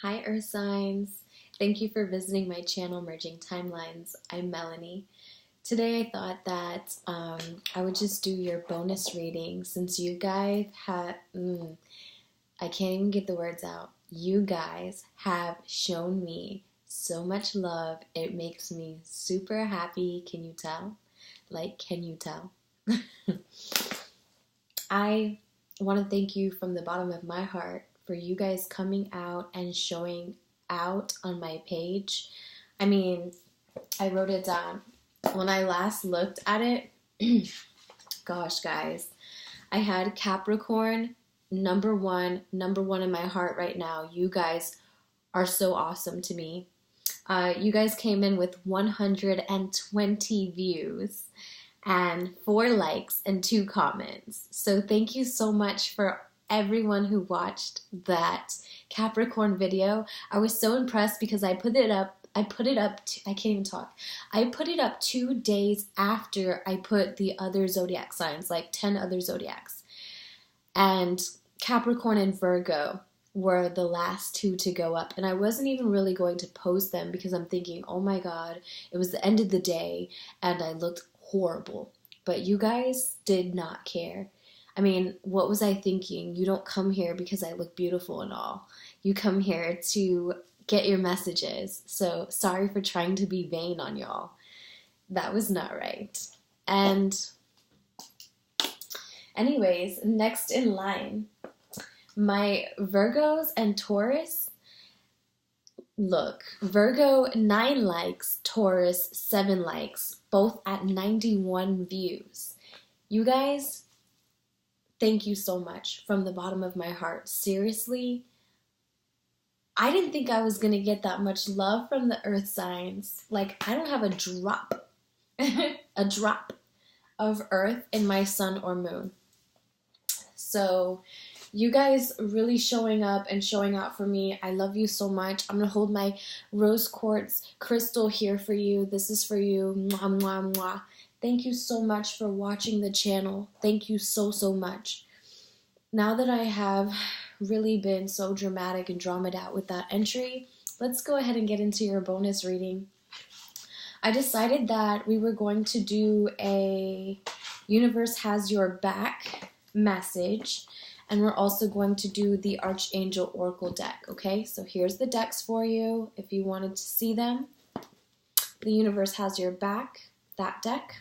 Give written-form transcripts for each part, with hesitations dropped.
Hi Earth Signs! Thank you for visiting my channel, Merging Timelines. I'm Melanie. Today I thought that I would just do your bonus reading since you guys have, I can't even get the words out. You guys have shown me so much love. It makes me super happy. Can you tell? Can you tell? I want to thank you from the bottom of my heart for you guys coming out and showing out on my page. I mean, I wrote it down. When I last looked at it, gosh, guys, I had Capricorn, number one in my heart right now. You guys are so awesome to me. You guys came in with 120 views and 4 likes and 2 comments. So thank you so much for everyone who watched that Capricorn video. I was so impressed because I put it up I can't even talk. I put it up 2 days after I put the other zodiac signs, like 10 other zodiacs. And Capricorn and Virgo were the last 2 to go up. And I wasn't even really going to post them because I'm thinking, oh my God, it was the end of the day and I looked horrible. But you guys did not care. I mean, what was I thinking? You don't come here because I look beautiful and all. You come here to get your messages. So sorry for trying to be vain on y'all. That was not right. And anyways, next in line, my Virgos and Taurus. Look, Virgo 9 likes, Taurus 7 likes, both at 91 views. You guys, thank you so much from the bottom of my heart. Seriously, I didn't think I was going to get that much love from the earth signs. Like, I don't have a drop, a drop of earth in my sun or moon. So you guys really showing up and showing out for me. I love you so much. I'm going to hold my rose quartz crystal here for you. This is for you. Mwah, mwah, mwah. Thank you so much for watching the channel. Thank you so, so much. Now that I have really been so dramatic and dramaed out with that entry, let's go ahead and get into your bonus reading. I decided that we were going to do a Universe Has Your Back message, and we're also going to do the Archangel Oracle deck, okay? So here's the decks for you if you wanted to see them. The Universe Has Your Back, that deck.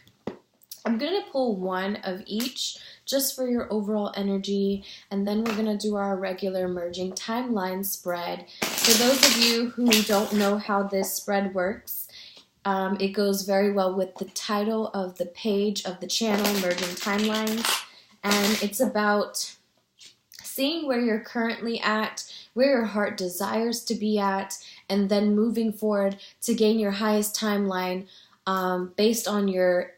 I'm going to pull one of each just for your overall energy, and then we're going to do our regular Merging Timeline spread. For those of you who don't know how this spread works, it goes very well with the title of the page of the channel, Merging Timelines, and it's about seeing where you're currently at, where your heart desires to be at, and then moving forward to gain your highest timeline based on your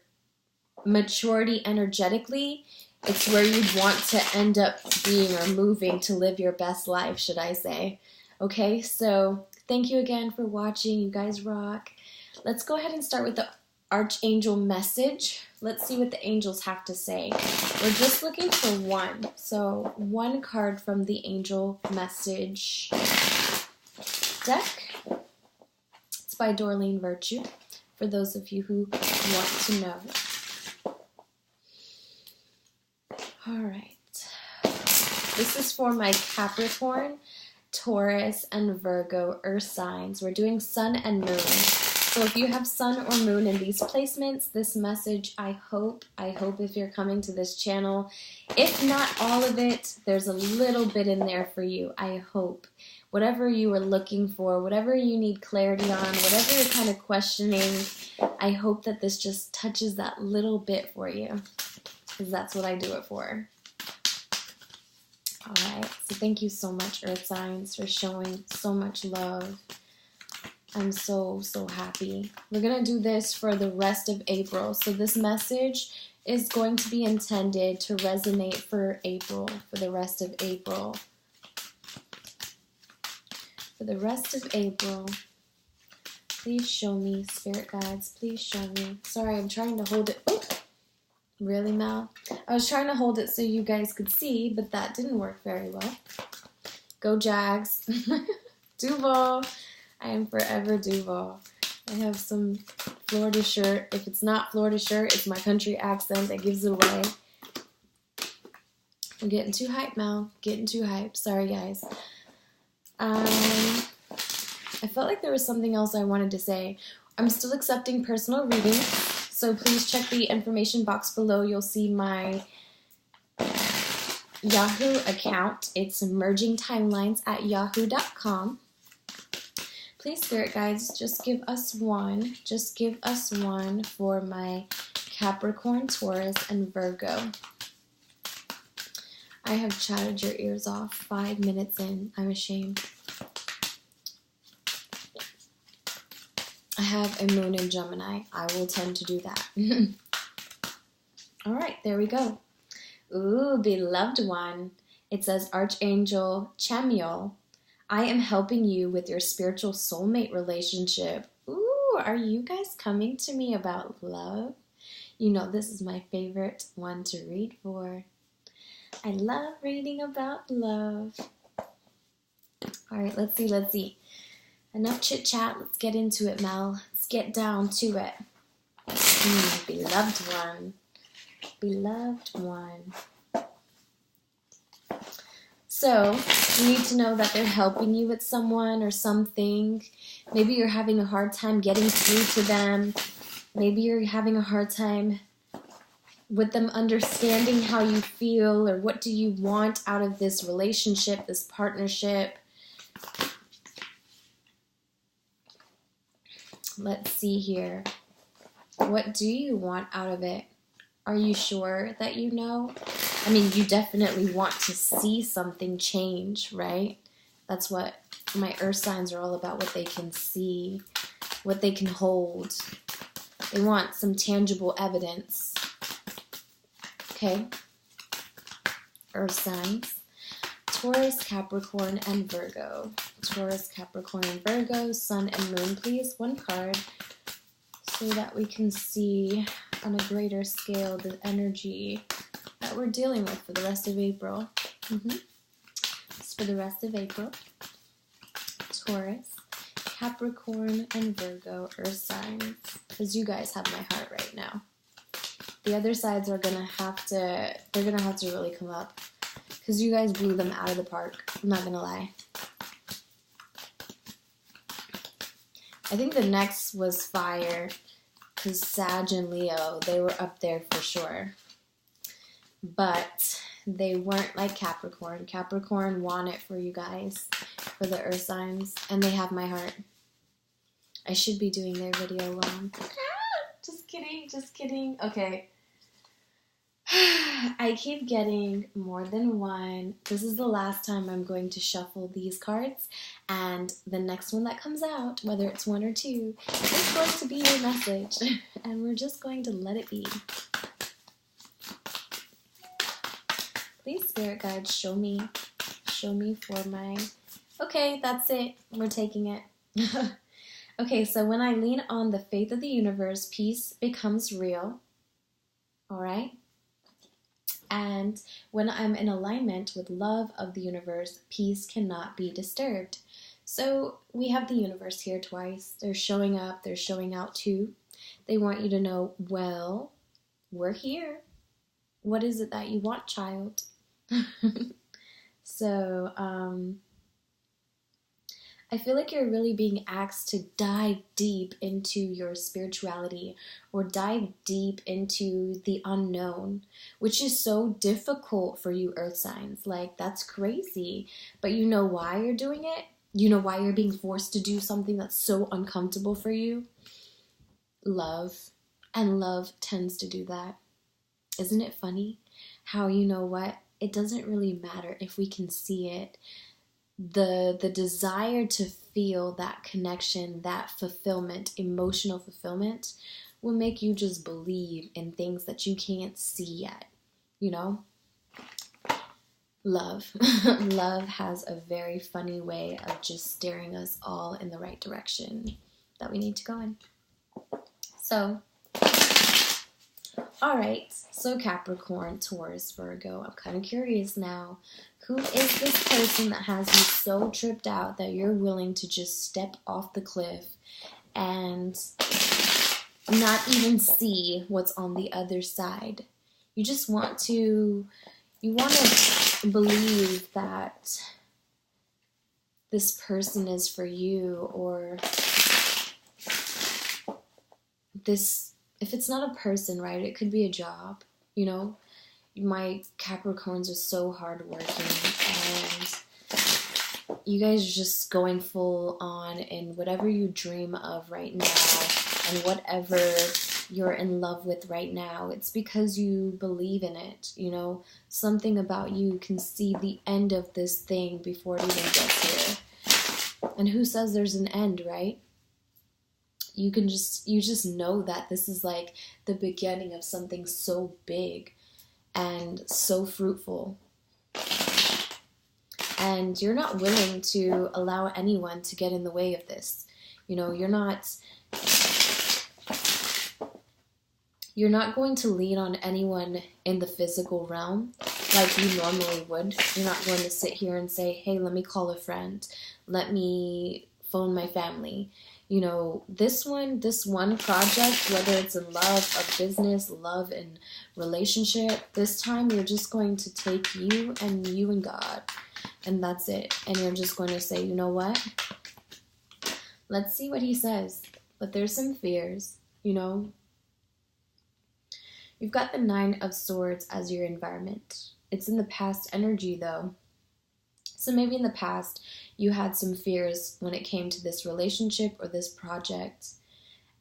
maturity energetically. It's where you'd want to end up being or moving to live your best life, should I say. Okay, so thank you again for watching. You guys rock. Let's go ahead and start with the Archangel message. Let's see what the angels have to say. We're just looking for one. So 1 card from the Angel Message deck. It's by Dorleen Virtue, for those of you who want to know. All right. This is for my Capricorn, Taurus, and Virgo earth signs. We're doing sun and moon. So if you have sun or moon in these placements, this message, I hope if you're coming to this channel, if not all of it, there's a little bit in there for you. I hope. Whatever you are looking for, whatever you need clarity on, whatever you're kind of questioning, I hope that this just touches that little bit for you, because that's what I do it for. Alright, so thank you so much, Earth Signs, for showing so much love. I'm so, so happy. We're going to do this for the rest of April. So this message is going to be intended to resonate for April, for the rest of April. For the rest of April, please show me, Spirit Guides, please show me. Sorry, I'm trying to hold it. Ooh. Really, Mel? I was trying to hold it so you guys could see, but that didn't work very well. Go Jags. Duval. I am forever Duval. I have some Florida shirt. If it's not Florida shirt, it's my country accent that gives it away. I'm getting too hyped, Mel. Getting too hyped. Sorry, guys. I felt like there was something else I wanted to say. I'm still accepting personal readings, so please check the information box below. You'll see my Yahoo account. It's mergingtimelines@yahoo.com. Please, spirit guides, just give us one. Just give us one for my Capricorn, Taurus, and Virgo. I have chatted your ears off 5 minutes in. I'm ashamed. I have a moon in Gemini. I will tend to do that. All right, there we go. Ooh, beloved one. It says, Archangel Chamuel, I am helping you with your spiritual soulmate relationship. Ooh, are you guys coming to me about love? You know, this is my favorite one to read for. I love reading about love. All right, let's see. Enough chit-chat. Let's get into it, Mel. Let's get down to it. Beloved one. Beloved one. So, you need to know that they're helping you with someone or something. Maybe you're having a hard time getting through to them. Maybe you're having a hard time with them understanding how you feel or what do you want out of this relationship, this partnership. Let's see here. What do you want out of it? Are you sure that you know? I mean, you definitely want to see something change, right? That's what my earth signs are all about, what they can see, what they can hold. They want some tangible evidence. Okay? Earth signs. Taurus, Capricorn, and Virgo. Taurus, Capricorn, and Virgo, Sun and Moon, please. One card so that we can see on a greater scale the energy that we're dealing with for the rest of April. It's for the rest of April. Taurus, Capricorn, and Virgo, Earth signs. Because you guys have my heart right now. The other sides are gonna have to really come up. Because you guys blew them out of the park. I'm not gonna lie. I think the next was fire. Because Sag and Leo, they were up there for sure. But they weren't like Capricorn. Capricorn won it for you guys, for the earth signs. And they have my heart. I should be doing their video alone. Just kidding. Okay. I keep getting more than one. This is the last time I'm going to shuffle these cards, and the next one that comes out, whether it's one or two, is going to be your message, and we're just going to let it be. Please, spirit guides, show me for my... Okay, that's it. We're taking it. Okay, so when I lean on the faith of the universe, peace becomes real. All right? And when I'm in alignment with love of the universe, peace cannot be disturbed. So we have the universe here twice. They're showing up. They're showing out too. They want you to know, well, we're here. What is it that you want, child? So, I feel like you're really being asked to dive deep into your spirituality or dive deep into the unknown, which is so difficult for you earth signs. Like, that's crazy. But you know why you're doing it? You know why you're being forced to do something that's so uncomfortable for you? Love. And love tends to do that. Isn't it funny how, you know what? It doesn't really matter if we can see it. The desire to feel that connection, that fulfillment, emotional fulfillment, will make you just believe in things that you can't see yet, you know? Love. Love has a very funny way of just steering us all in the right direction that we need to go in. So, all right, so Capricorn, Taurus, Virgo, I'm kind of curious now. Who is this person that has you so tripped out that you're willing to just step off the cliff and not even see what's on the other side? You just want to believe that this person is for you, or this, if it's not a person, right, it could be a job, you know? My Capricorns are so hardworking, and you guys are just going full on in whatever you dream of right now, and whatever you're in love with right now. It's because you believe in it, you know? Something about you can see the end of this thing before it even gets here. And who says there's an end, right? You just know that this is like the beginning of something so big and so fruitful. And you're not willing to allow anyone to get in the way of this. You know, you're not going to lean on anyone in the physical realm like you normally would. You're not going to sit here and say, hey, let me call a friend. Let me phone my family. You know, this one project, whether it's in love, a business, love, and relationship, this time you're just going to take you and God, and that's it. And you're just going to say, you know what? Let's see what he says. But there's some fears, you know. You've got the 9 of Swords as your environment. It's in the past energy, though. So maybe in the past, you had some fears when it came to this relationship or this project.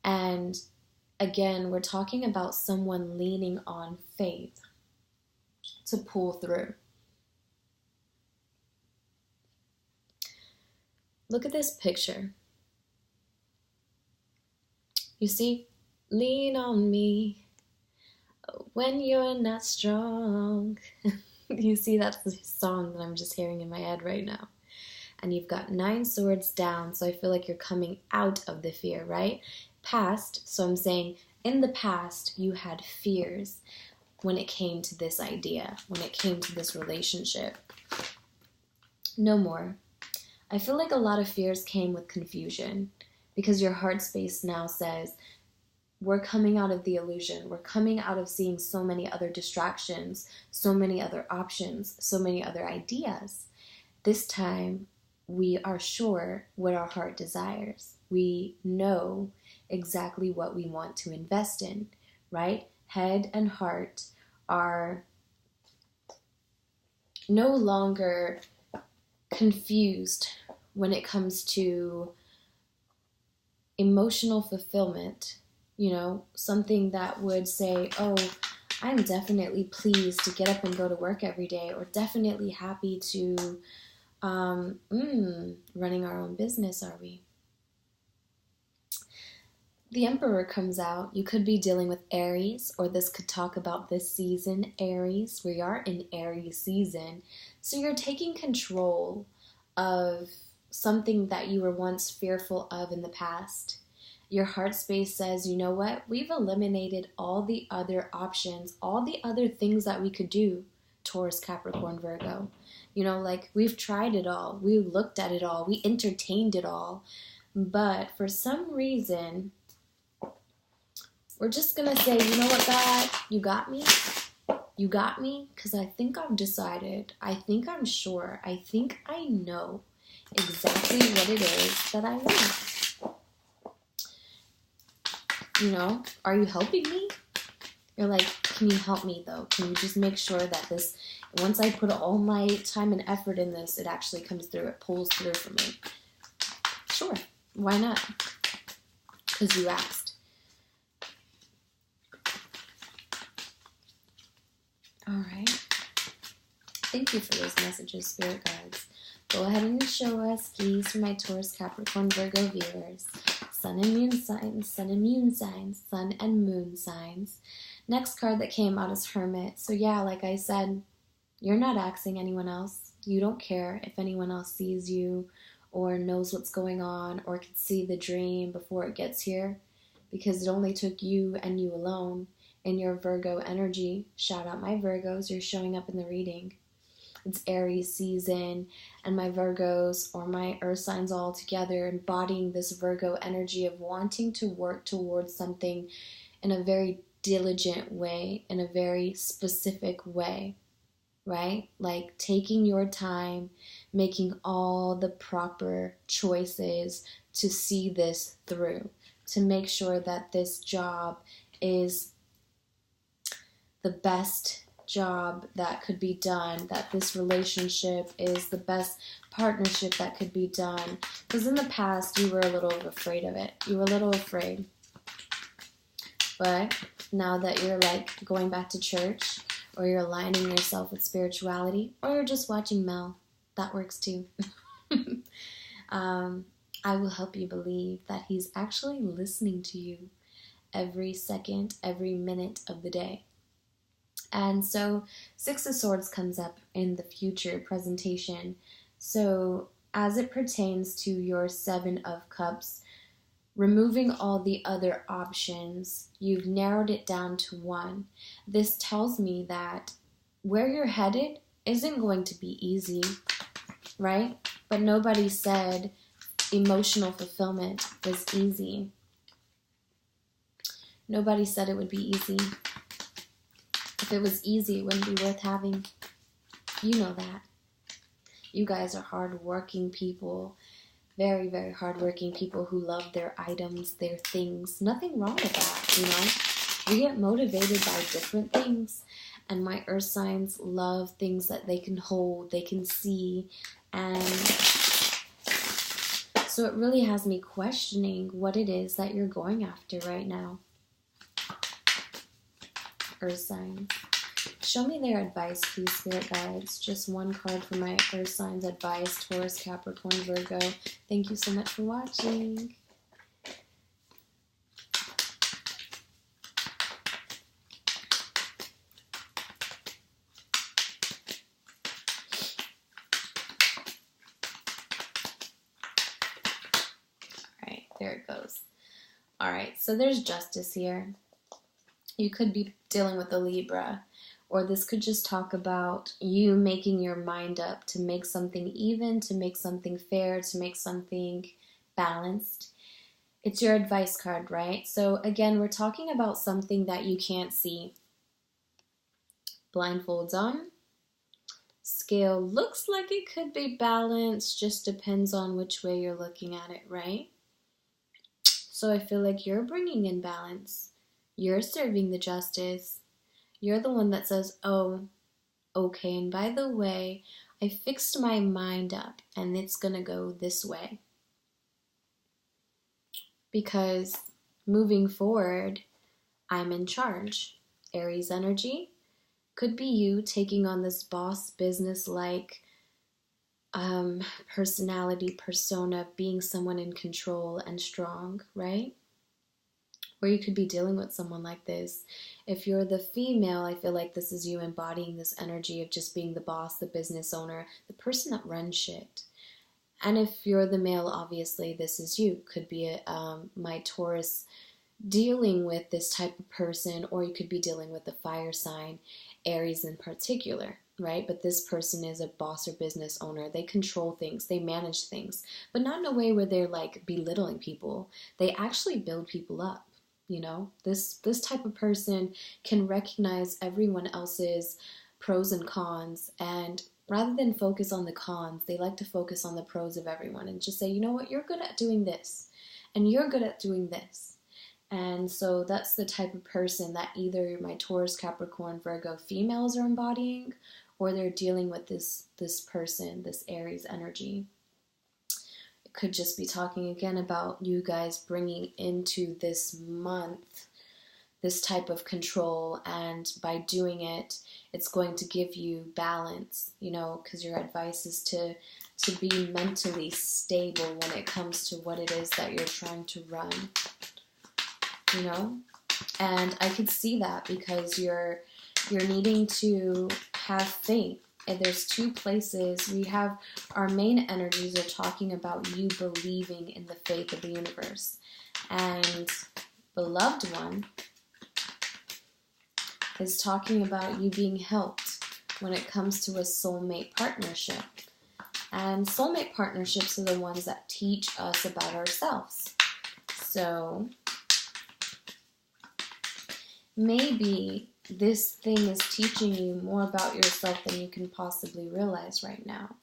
And again, we're talking about someone leaning on faith to pull through. Look at this picture. You see, lean on me when you're not strong. You see, that's the song that I'm just hearing in my head right now. And you've got 9 swords down, so I feel like you're coming out of the fear, right? Past, so I'm saying in the past you had fears when it came to this idea, when it came to this relationship. No more. I feel like a lot of fears came with confusion, because your heart space now says, we're coming out of the illusion. We're coming out of seeing so many other distractions, so many other options, so many other ideas. This time, we are sure what our heart desires. We know exactly what we want to invest in, right? Head and heart are no longer confused when it comes to emotional fulfillment. You know, something that would say, oh, I'm definitely pleased to get up and go to work every day, or definitely happy to running our own business, are we? The Emperor comes out. You could be dealing with Aries, or this could talk about this season, Aries. We are in Aries season. So you're taking control of something that you were once fearful of in the past. Your heart space says, you know what? We've eliminated all the other options, all the other things that we could do, Taurus, Capricorn, Virgo. You know, like, we've tried it all. We looked at it all. We entertained it all. But for some reason, we're just going to say, you know what, God? You got me? You got me? Because I think I've decided. I think I'm sure. I think I know exactly what it is that I want. You know, are you helping me? You're like, can you help me though? Can you just make sure that this, once I put all my time and effort in this, it actually comes through, it pulls through for me? Sure, why not? Because you asked. All right. Thank you for those messages, Spirit Guides. Go ahead and show us keys for my Taurus, Capricorn, Virgo viewers. Sun and moon signs, sun and moon signs, sun and moon signs. Next card that came out is Hermit. So yeah, like I said, you're not asking anyone else. You don't care if anyone else sees you or knows what's going on or can see the dream before it gets here, because it only took you and you alone in your Virgo energy. Shout out my Virgos, you're showing up in the reading. It's Aries season, and my Virgos or my earth signs all together embodying this Virgo energy of wanting to work towards something in a very diligent way, in a very specific way, right? Like taking your time, making all the proper choices to see this through, to make sure that this job is the best job that could be done, that this relationship is the best partnership that could be done. Because in the past, you were a little afraid of it. You were a little afraid. But now that you're like going back to church, or you're aligning yourself with spirituality, or you're just watching Mel, that works too. I will help you believe that he's actually listening to you every second, every minute of the day. And so Six of Swords comes up in the future presentation. So as it pertains to your Seven of Cups, removing all the other options, you've narrowed it down to one. This tells me that where you're headed isn't going to be easy, right? But nobody said emotional fulfillment was easy. Nobody said it would be easy. If it was easy, it wouldn't be worth having. You know that. You guys are hardworking people. Very, very hardworking people who love their items, their things. Nothing wrong with that, you know? We get motivated by different things. And my earth signs love things that they can hold, they can see. And so it really has me questioning what it is that you're going after right now. Earth signs. Show me their advice, please, spirit guides. Just one card for my earth signs advice, Taurus, Capricorn, Virgo. Thank you so much for watching. All right, there it goes. All right, so there's justice here. You could be dealing with a Libra, or this could just talk about you making your mind up to make something even, to make something fair, to make something balanced. It's your advice card, right? So again, we're talking about something that you can't see. Blindfolds on. Scale looks like it could be balanced, just depends on which way you're looking at it, right? So I feel like you're bringing in balance. You're serving the justice. You're the one that says, oh, okay, and by the way, I fixed my mind up and it's going to go this way. Because moving forward, I'm in charge. Aries energy could be you taking on this boss business-like personality, persona, being someone in control and strong, right? Or you could be dealing with someone like this. If you're the female, I feel like this is you embodying this energy of just being the boss, the business owner, the person that runs shit. And if you're the male, obviously, this is you. Could be my Taurus dealing with this type of person, or you could be dealing with the fire sign, Aries in particular, right? But this person is a boss or business owner. They control things, they manage things, but not in a way where they're like belittling people. They actually build people up. You know, this type of person can recognize everyone else's pros and cons, and rather than focus on the cons, they like to focus on the pros of everyone and just say, you know what, you're good at doing this, and you're good at doing this. And so that's the type of person that either my Taurus, Capricorn, Virgo females are embodying, or they're dealing with this person, this Aries energy. Could just be talking again about you guys bringing into this month this type of control, and by doing it, it's going to give you balance, you know, because your advice is to be mentally stable when it comes to what it is that you're trying to run, you know. And I could see that because you're needing to have faith. And there's two places. We have our main energies are talking about you believing in the faith of the universe. And the loved one is talking about you being helped when it comes to a soulmate partnership. And soulmate partnerships are the ones that teach us about ourselves. So maybe this thing is teaching you more about yourself than you can possibly realize right now.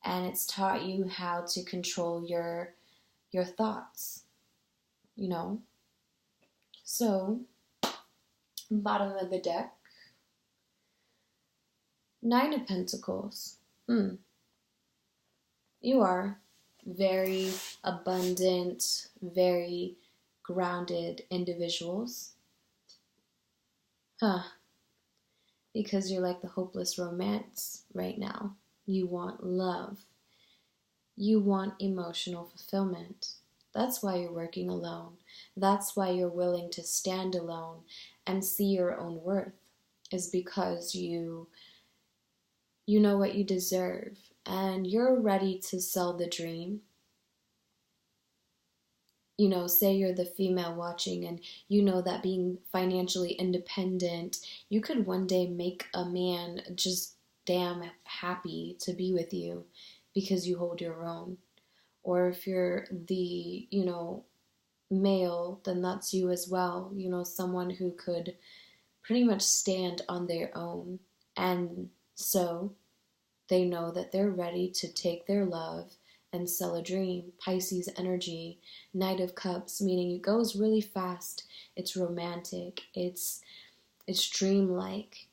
And it's taught you how to control your thoughts, you know? So, bottom of the deck, 9 of Pentacles. You are very abundant, very grounded individuals. Because you're like the hopeless romance right now. You want love. You want emotional fulfillment. That's why you're working alone. That's why you're willing to stand alone and see your own worth, is because you know what you deserve and you're ready to sell the dream. You know, say you're the female watching and you know that being financially independent, you could one day make a man just damn happy to be with you because you hold your own. Or if you're the, male, then that's you as well. You know, someone who could pretty much stand on their own. And so they know that they're ready to take their love and sell a dream. Pisces energy, Knight of Cups, meaning it goes really fast. It's romantic. It's dreamlike,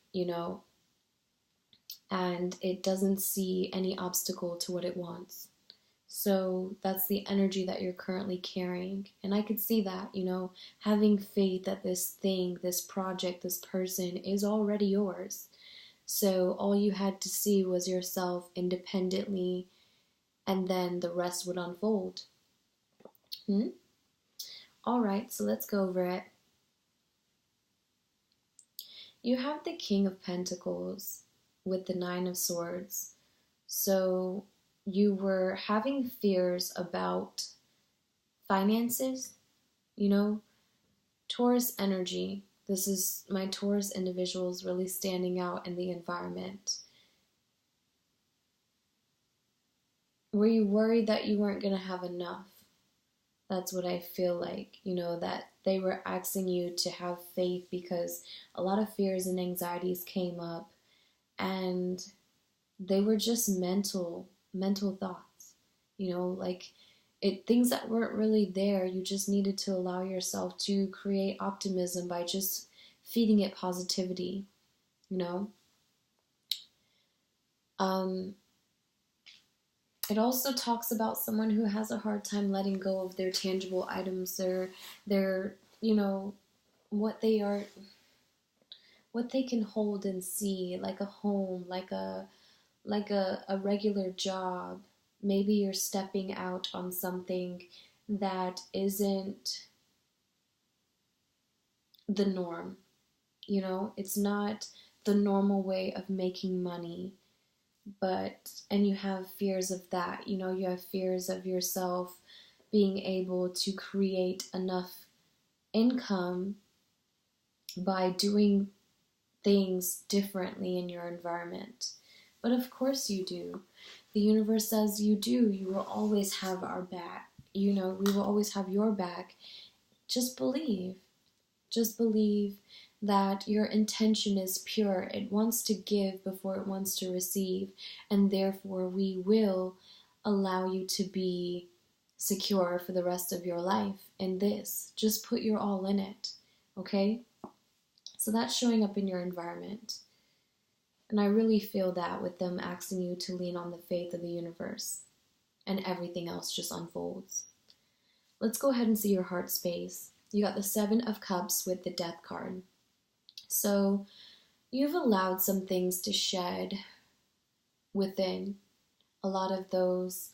and it doesn't see any obstacle to what it wants. So that's the energy that you're currently carrying. And I could see that, having faith that this thing, this project, this person is already yours. So all you had to see was yourself independently, and then the rest would unfold. All right, so let's go over it. You have the King of Pentacles with the 9 of Swords. So you were having fears about finances, Taurus energy. This is my Taurus individuals really standing out in the environment. Were you worried that you weren't going to have enough? That's what I feel like, that they were asking you to have faith because a lot of fears and anxieties came up, and they were just mental thoughts, things that weren't really there. You just needed to allow yourself to create optimism by just feeding it positivity, It also talks about someone who has a hard time letting go of their tangible items, their what they can hold and see, like a home, like a regular job. Maybe you're stepping out on something that isn't the norm. It's not the normal way of making money. And you have fears of that, you have fears of yourself being able to create enough income by doing things differently in your environment. But of course you do. The universe says you do. You will always have our back. We will always have your back. Just believe. Just believe that your intention is pure. It wants to give before it wants to receive, and therefore we will allow you to be secure for the rest of your life in this. Just put your all in it, okay? So that's showing up in your environment. And I really feel that with them asking you to lean on the faith of the universe, and everything else just unfolds. Let's go ahead and see your heart space. You got the 7 of Cups with the Death card. So you've allowed some things to shed within. A lot of those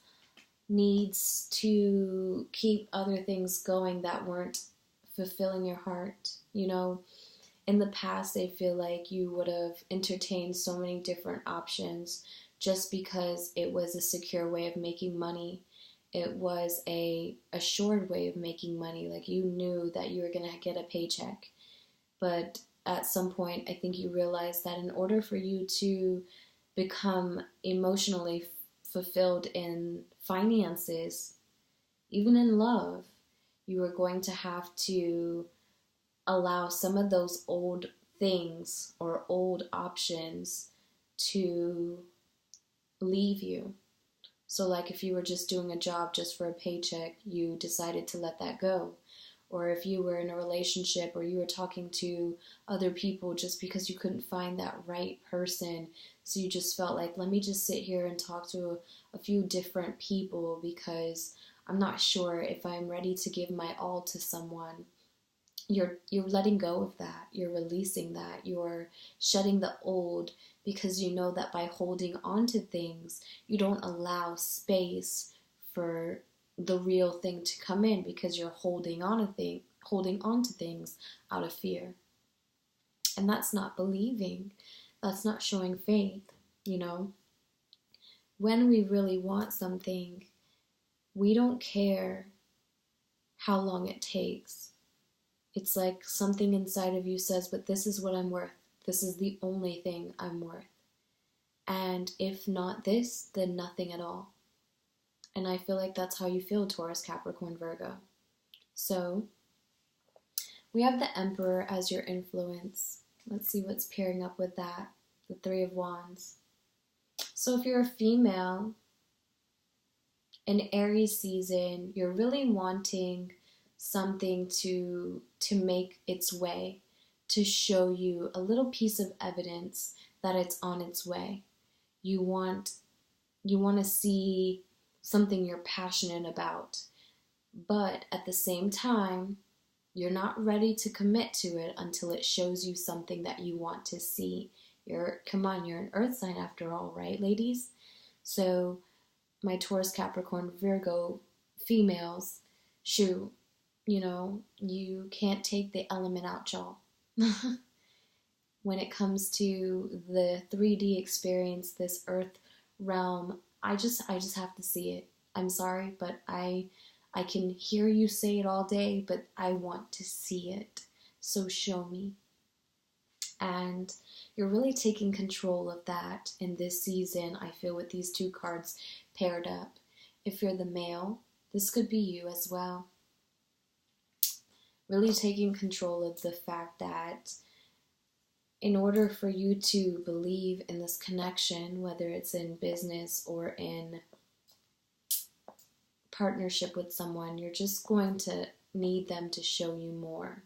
needs to keep other things going that weren't fulfilling your heart. In the past, I feel like you would have entertained so many different options just because it was a secure way of making money. It was a assured way of making money. Like, you knew that you were going to get a paycheck. But at some point, I think you realize that in order for you to become emotionally fulfilled in finances, even in love, you are going to have to allow some of those old things or old options to leave you. So like if you were just doing a job just for a paycheck, you decided to let that go. Or if you were in a relationship or you were talking to other people just because you couldn't find that right person, so you just felt like, let me just sit here and talk to a few different people because I'm not sure if I'm ready to give my all to someone. You're letting go of that. You're releasing that. You're shedding the old because you know that by holding on to things, you don't allow space for the real thing to come in because you're holding on to things out of fear. And that's not believing. That's not showing faith, you know? When we really want something, we don't care how long it takes. It's like something inside of you says, but this is what I'm worth. This is the only thing I'm worth. And if not this, then nothing at all. And I feel like that's how you feel, Taurus, Capricorn, Virgo. So we have the Emperor as your influence. Let's see what's pairing up with that. The Three of Wands. So if you're a female in Aries season, you're really wanting something to make its way, to show you a little piece of evidence that it's on its way. You want to see something you're passionate about, but at the same time, you're not ready to commit to it until it shows you something that you want to see. You're an earth sign after all, right, ladies? So my Taurus, Capricorn, Virgo females, shoot, you can't take the element out, y'all. When it comes to the 3D experience, this earth realm, I just have to see it. I'm sorry, but I can hear you say it all day, but I want to see it. So show me. And you're really taking control of that in this season, I feel, with these two cards paired up. If you're the male, this could be you as well. Really taking control of the fact that in order for you to believe in this connection, whether it's in business or in partnership with someone, you're just going to need them to show you more,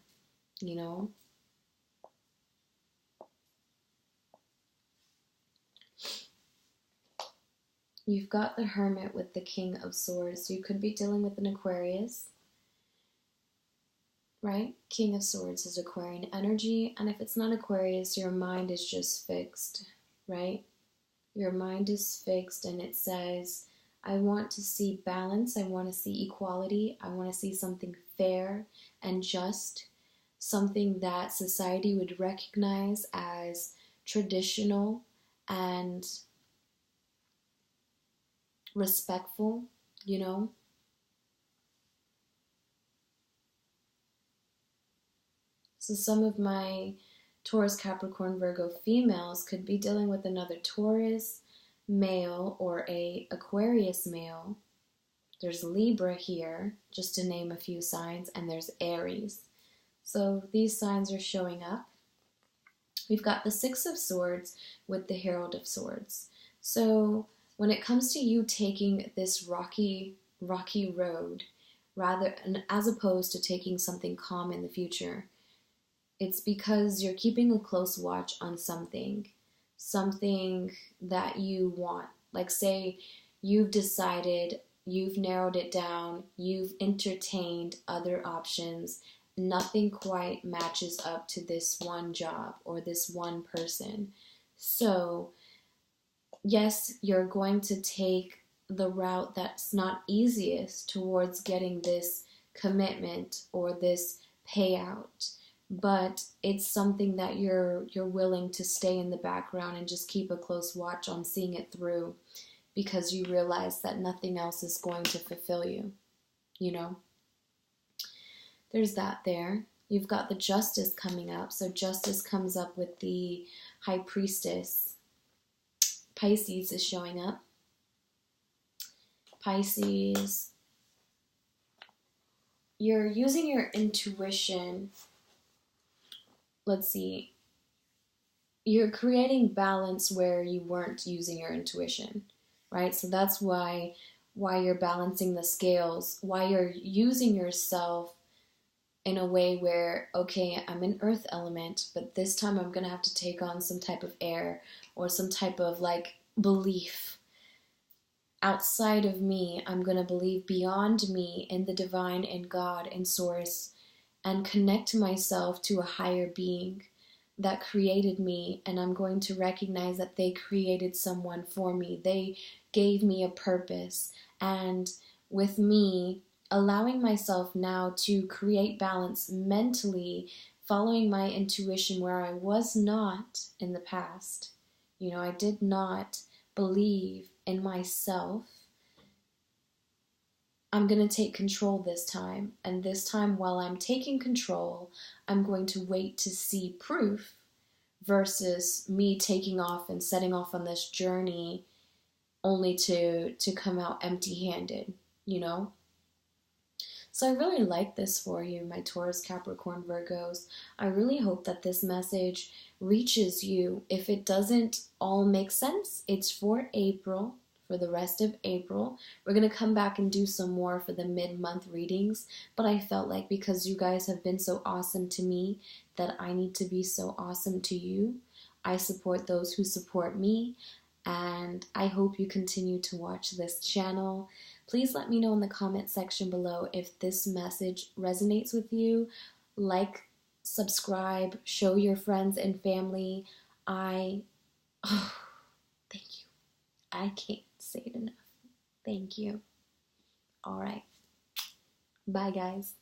You've got the Hermit with the King of Swords. So you could be dealing with an Aquarius, right? King of Swords is Aquarian energy. And if it's not Aquarius, your mind is just fixed, right? Your mind is fixed and it says, I want to see balance. I want to see equality. I want to see something fair and just, something that society would recognize as traditional and respectful, So some of my Taurus, Capricorn, Virgo females could be dealing with another Taurus male or a Aquarius male. There's Libra here, just to name a few signs, and there's Aries. So these signs are showing up. We've got the Six of Swords with the Herald of Swords. So when it comes to you taking this rocky road, as opposed to taking something calm in the future, it's because you're keeping a close watch on something that you want. Like say you've decided, you've narrowed it down, you've entertained other options, nothing quite matches up to this one job or this one person. So yes, you're going to take the route that's not easiest towards getting this commitment or this payout, but it's something that you're willing to stay in the background and just keep a close watch on seeing it through because you realize that nothing else is going to fulfill you, There's that there. You've got the Justice coming up. So Justice comes up with the High Priestess. Pisces is showing up. Pisces, you're using your intuition. Let's see. You're creating balance where you weren't using your intuition, right? So that's why you're balancing the scales, why you're using yourself in a way where, okay, I'm an earth element, but this time I'm going to have to take on some type of air or some type of like belief outside of me. I'm going to believe beyond me in the divine, in God, in source, and connect myself to a higher being that created me, and I'm going to recognize that they created someone for me. They gave me a purpose, and with me allowing myself now to create balance mentally, following my intuition where I was not in the past. You know, I did not believe in myself. I'm going to take control this time. And this time, while I'm taking control, I'm going to wait to see proof versus me taking off and setting off on this journey only to come out empty-handed, you know? So I really like this for you, my Taurus, Capricorn, Virgos. I really hope that this message reaches you. If it doesn't all make sense, it's for April. For the rest of April. We're going to come back and do some more for the mid-month readings, but I felt like because you guys have been so awesome to me that I need to be so awesome to you. I support those who support me, and I hope you continue to watch this channel. Please let me know in the comment section below if this message resonates with you. Like, subscribe, show your friends and family. Thank you. I can't say it enough. Thank you. All right. Bye, guys.